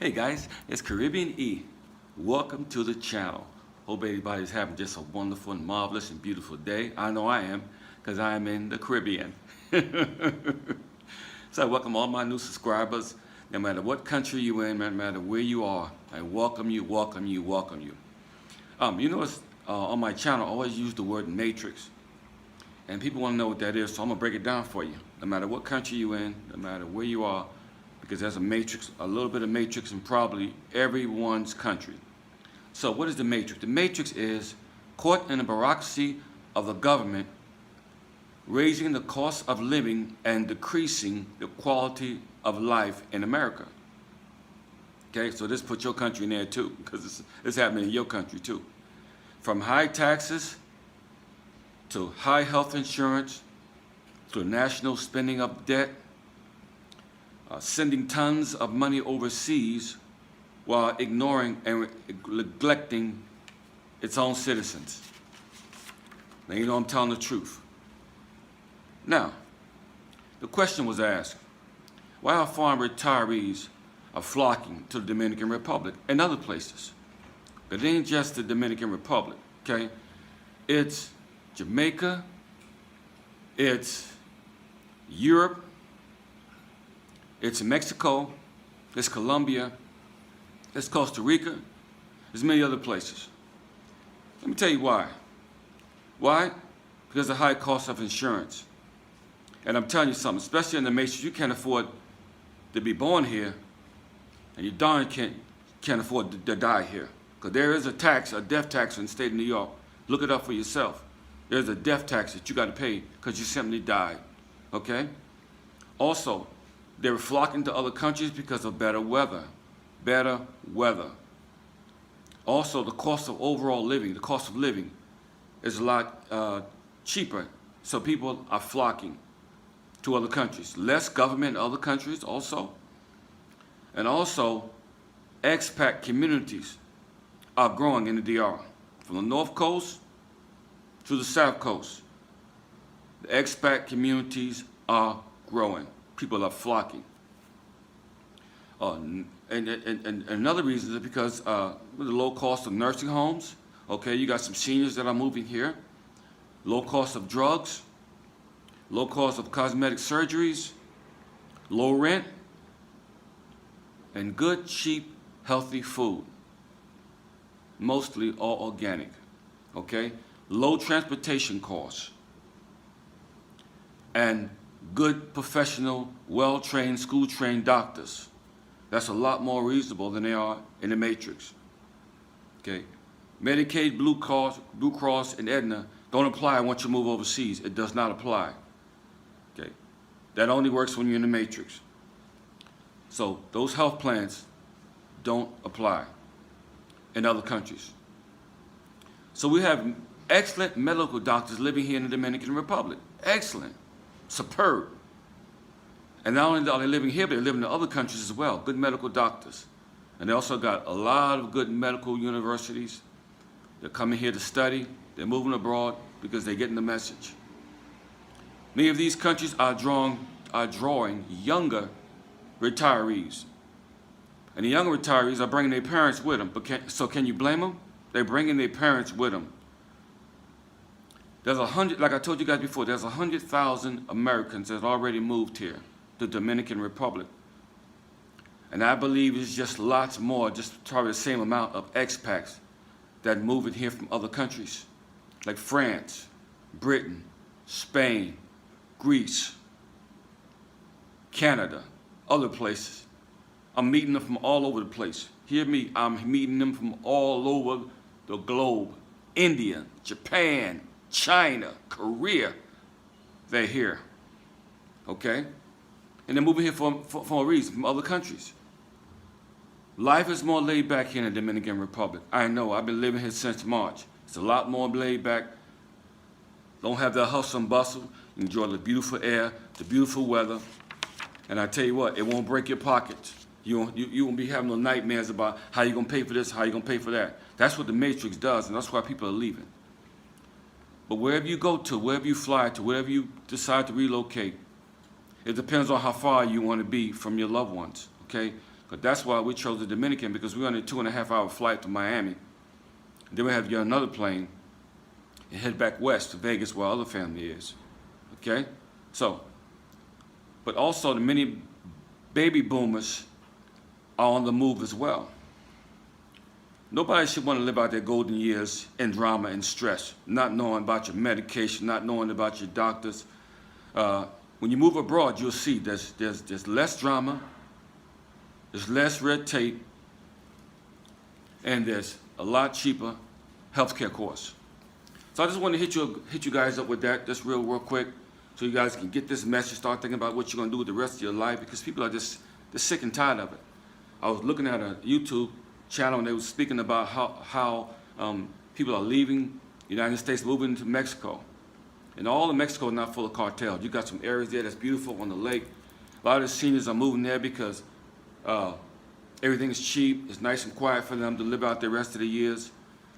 Hey guys, it's Caribbean E. Welcome to the channel. Hope everybody's having just a wonderful and marvelous and beautiful day. I know I am, because I am in the Caribbean. So I welcome all my new subscribers, no matter what country you're in, no matter where you are. I welcome you, welcome you, welcome you. You notice on my channel I always use the word matrix. And people want to know what that is, so I'm going to break it down for you. No matter what country you're in, no matter where you are, because there's a matrix, a little bit of matrix in probably everyone's country. So what is the matrix? The matrix is caught in the bureaucracy of the government, raising the cost of living and decreasing the quality of life in America. Okay, so this puts your country in there too, because it's happening in your country too. From high taxes to high health insurance to national spending of debt, sending tons of money overseas while ignoring and neglecting its own citizens. Now you know I'm telling the truth. Now, the question was asked, why are foreign retirees are flocking to the Dominican Republic and other places? It ain't just the Dominican Republic, okay? It's Jamaica, it's Europe, it's Mexico, it's Colombia, it's Costa Rica, there's many other places. Let me tell you why. Why? Because of the high cost of insurance. And I'm telling you something, especially in the matrix, you can't afford to be born here, and you darn can't afford to die here. Because there is a tax, a death tax in the state of New York. Look it up for yourself. There's a death tax that you got to pay because you simply died, okay? Also, they were flocking to other countries because of better weather. Better weather. Also, the cost of overall living, the cost of living is a lot cheaper. So people are flocking to other countries. Less government in other countries also. And also, expat communities are growing in the DR. From the North Coast to the South Coast. The expat communities are growing. People are flocking. And another reason is because with the low cost of nursing homes, okay, you got some seniors that are moving here, low cost of drugs, low cost of cosmetic surgeries, low rent, and good, cheap, healthy food. Mostly all organic, okay? Low transportation costs, and good, professional, well-trained, school-trained doctors. That's a lot more reasonable than they are in the matrix. Okay? Medicaid, Blue Cross, and Aetna don't apply once you move overseas. It does not apply. Okay? That only works when you're in the matrix. So those health plans don't apply in other countries. So we have excellent medical doctors living here in the Dominican Republic. Excellent. Superb. And not only are they living here, but they're living in other countries as well. Good medical doctors. And they also got a lot of good medical universities. They're coming here to study. They're moving abroad because they're getting the message. Many of these countries are drawing younger retirees. And the younger retirees are bringing their parents with them. So can you blame them? They're bringing their parents with them. There's like I told you guys before, there's 100,000 Americans that already moved here, the Dominican Republic. And I believe it's just lots more, just probably the same amount of expats that move in here from other countries, like France, Britain, Spain, Greece, Canada, other places. I'm meeting them from all over the place. Hear me, I'm meeting them from all over the globe. India, Japan, China, Korea, they're here, okay? And they're moving here for a reason, from other countries. Life is more laid back here in the Dominican Republic. I know, I've been living here since March. It's a lot more laid back. Don't have that hustle and bustle. Enjoy the beautiful air, the beautiful weather. And I tell you what, it won't break your pockets. You won't be having no nightmares about how you're gonna pay for this, how you're gonna pay for that. That's what the matrix does, and that's why people are leaving. But wherever you go to, wherever you fly to, wherever you decide to relocate, it depends on how far you want to be from your loved ones, okay? But that's why we chose the Dominican, because we're on a 2.5-hour flight to Miami. Then we have to get another plane and head back west to Vegas where our other family is. Okay? So, but also the many baby boomers are on the move as well. Nobody should want to live out their golden years in drama and stress, not knowing about your medication, not knowing about your doctors. When you move abroad, you'll see there's less drama, there's less red tape, and there's a lot cheaper healthcare costs. So I just want to hit you guys up with that, just real quick, so you guys can get this message, start thinking about what you're going to do with the rest of your life, because people are just sick and tired of it. I was looking at a YouTube channel, and they were speaking about how people are leaving the United States, moving to Mexico. And all of Mexico is not full of cartels. You got some areas there that's beautiful on the lake. A lot of the seniors are moving there because everything is cheap. It's nice and quiet for them to live out the rest of the years.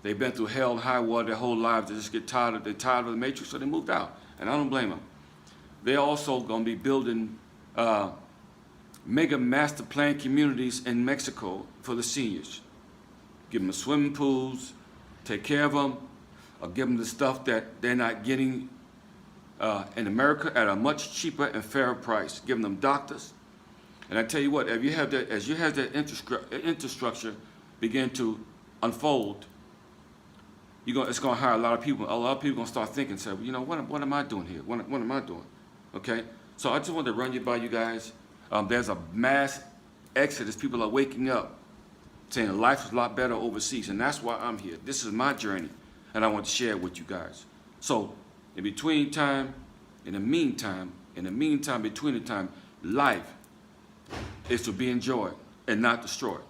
They've been through hell and high water their whole lives. They just get tired of the matrix, so they moved out. And I don't blame them. They're also going to be building mega master plan communities in Mexico for the seniors. Give them swimming pools, take care of them, or give them the stuff that they're not getting in America at a much cheaper and fairer price. Giving them doctors. And I tell you what, as you have that infrastructure begin to unfold, it's going to hire a lot of people. A lot of people are going to start thinking, say, well, you know, what am I doing here? What am I doing? Okay? So I just wanted to run it by you guys. There's a mass exodus. People are waking up saying life is a lot better overseas, and that's why I'm here. This is my journey, and I want to share it with you guys. So in the meantime, between the time, life is to be enjoyed and not destroyed.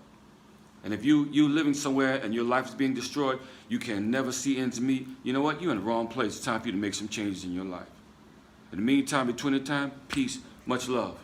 And if you living somewhere and your life is being destroyed, you can never see ends meet, you know what? You're in the wrong place. It's time for you to make some changes in your life. In the meantime, between the time, peace, much love.